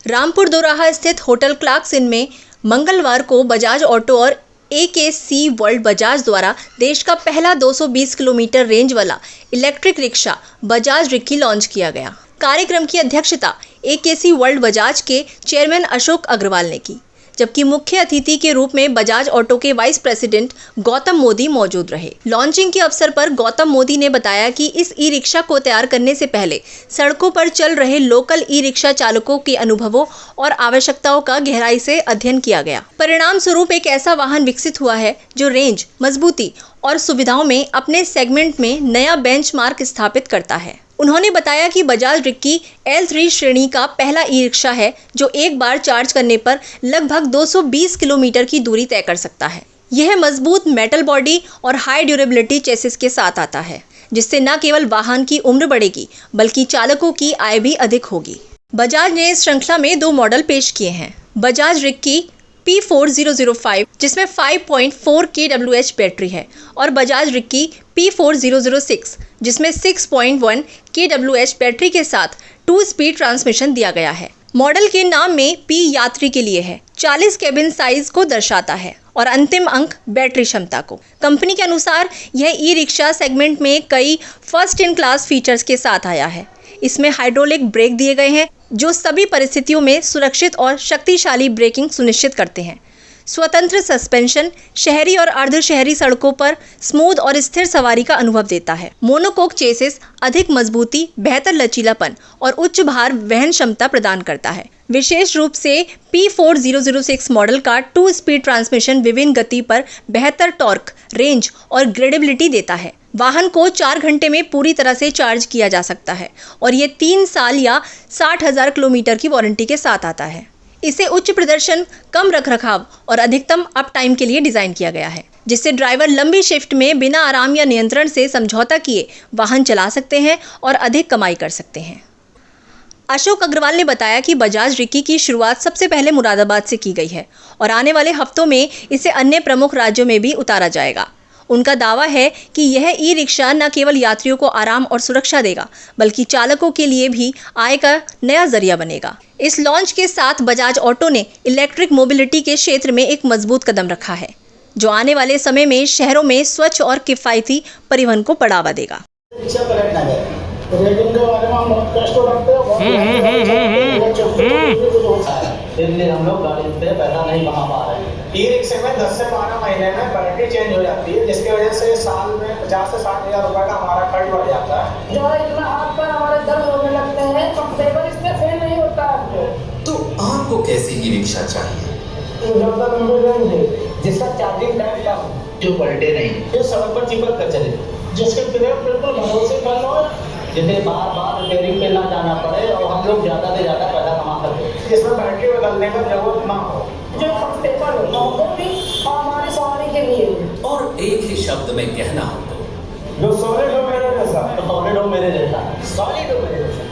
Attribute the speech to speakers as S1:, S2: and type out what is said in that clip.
S1: रामपुर दोराहा स्थित hotel Clarks इन में मंगलवार को बजाज ऑटो और AKC वर्ल्ड बजाज द्वारा देश का पहला 220 किलोमीटर रेंज वाला electric rickshaw Bajaj Riki launch किया गया। कार्यक्रम की अध्यक्षता AKC वर्ल्ड बजाज के चेयरमैन अशोक अग्रवाल ने की, जबकि मुख्य अतिथि के रूप में बजाज ऑटो के वाइस प्रेसिडेंट गौतम मोदी मौजूद रहे। लॉन्चिंग के अवसर पर गौतम मोदी ने बताया कि इस ई रिक्शा को तैयार करने से पहले सड़कों पर चल रहे लोकल ई रिक्शा चालकों के अनुभवों और आवश्यकताओं का गहराई से अध्ययन किया गया। परिणाम स्वरूप एक ऐसा वाहन विकसित हुआ है जो रेंज, मजबूती और सुविधाओं में अपने सेगमेंट में नया बेंचमार्क स्थापित करता है। उन्होंने बताया कि बजाज रिक्की L3 श्रेणी का पहला ई रिक्शा है जो एक बार चार्ज करने पर लगभग 220 किलोमीटर की दूरी तय कर सकता है। यह मजबूत मेटल बॉडी और हाई ड्यूरेबिलिटी चेसिस के साथ आता है, जिससे न केवल वाहन की उम्र बढ़ेगी बल्कि चालकों की आय भी अधिक होगी। बजाज ने इस श्रृंखला में 2 मॉडल पेश किए हैं। बजाज रिक्की P4005 जिसमें 5.4 kWh बैटरी है और बजाज रिक्की P4006 जिसमें 6.1 kWh बैटरी के साथ 2 स्पीड ट्रांसमिशन दिया गया है। मॉडल के नाम में P यात्री के लिए है, 40 केबिन साइज को दर्शाता है और अंतिम अंक बैटरी क्षमता को। कंपनी के अनुसार यह ई रिक्शा सेगमेंट में कई फर्स्ट इन क्लास फीचर्स के साथ आया है। इसमें हाइड्रोलिक ब्रेक दिए गए हैं जो सभी परिस्थितियों में सुरक्षित और शक्तिशाली ब्रेकिंग सुनिश्चित करते हैं। स्वतंत्र सस्पेंशन शहरी और अर्ध शहरी सड़कों पर स्मूथ और स्थिर सवारी का अनुभव देता है। मोनोकोक चेसिस अधिक मजबूती, बेहतर लचीलापन और उच्च भार वहन क्षमता प्रदान करता है। विशेष रूप से P4006 मॉडल का 2 स्पीड ट्रांसमिशन विभिन्न गति पर बेहतर टॉर्क, रेंज और ग्रेडेबिलिटी देता है। वाहन को 4 घंटे में पूरी तरह से चार्ज किया जा सकता है और ये 3 साल या 60,000 किलोमीटर की वारंटी के साथ आता है। इसे उच्च प्रदर्शन, कम रखरखाव और अधिकतम अप टाइम के लिए डिजाइन किया गया है, जिससे ड्राइवर लंबी शिफ्ट में बिना आराम या नियंत्रण से समझौता किए वाहन चला सकते हैं और अधिक कमाई कर सकते हैं। अशोक अग्रवाल ने बताया कि बजाज रिक्की की शुरुआत सबसे पहले मुरादाबाद से की गई है और आने वाले हफ्तों में इसे अन्य प्रमुख राज्यों में भी उतारा जाएगा। उनका दावा है कि यह ई रिक्शा न केवल यात्रियों को आराम और सुरक्षा देगा बल्कि चालकों के लिए भी आय का नया जरिया बनेगा। इस लॉन्च के साथ बजाज ऑटो ने इलेक्ट्रिक मोबिलिटी के क्षेत्र में एक मजबूत कदम रखा है, जो आने वाले समय में शहरों में स्वच्छ और किफायती परिवहन को बढ़ावा देगा।
S2: इसलिए हम लोग गाड़ी पे पैसा नहीं कमा पा रहे हैं। ई रिक्शे में 10 से 12 महीने में बैटरी चेंज हो जाती है, जिसकी वजह से साल में 50 से 60 हज़ार रुपए का हमारा खर्च बढ़ जाता है।
S3: जो इतना हाथ पर हमारे दर्द होने लगते हैं, कंफर्टेबल इसमें फील नहीं होता है।
S4: तो आपको कैसी ई रिक्शा चाहिए?
S3: जिसका चार्जिंग टाइम कम हो,
S2: जो पलटे नहीं,
S3: जो सड़क पर चिपक कर चले, जिसके ब्रेक बिल्कुल भरोसेमंद हो,
S2: जिसे बार बार रिपेयरिंग पे ना जाना पड़े और हम लोग ज़्यादा से ज़्यादा पैसा कमा सकें,
S3: जिसमें बैटरी बदलने का जरूरत ना हो, जो कंफर्टेबल हो, हमको भी और हमारी सवारी के लिए।
S4: और एक ही शब्द में कहना हो तो
S3: जो सॉलिड हो मेरे जैसा,
S2: तो सॉलिड हो मेरे जैसा।
S3: सॉलिड हो मेरे जैसा।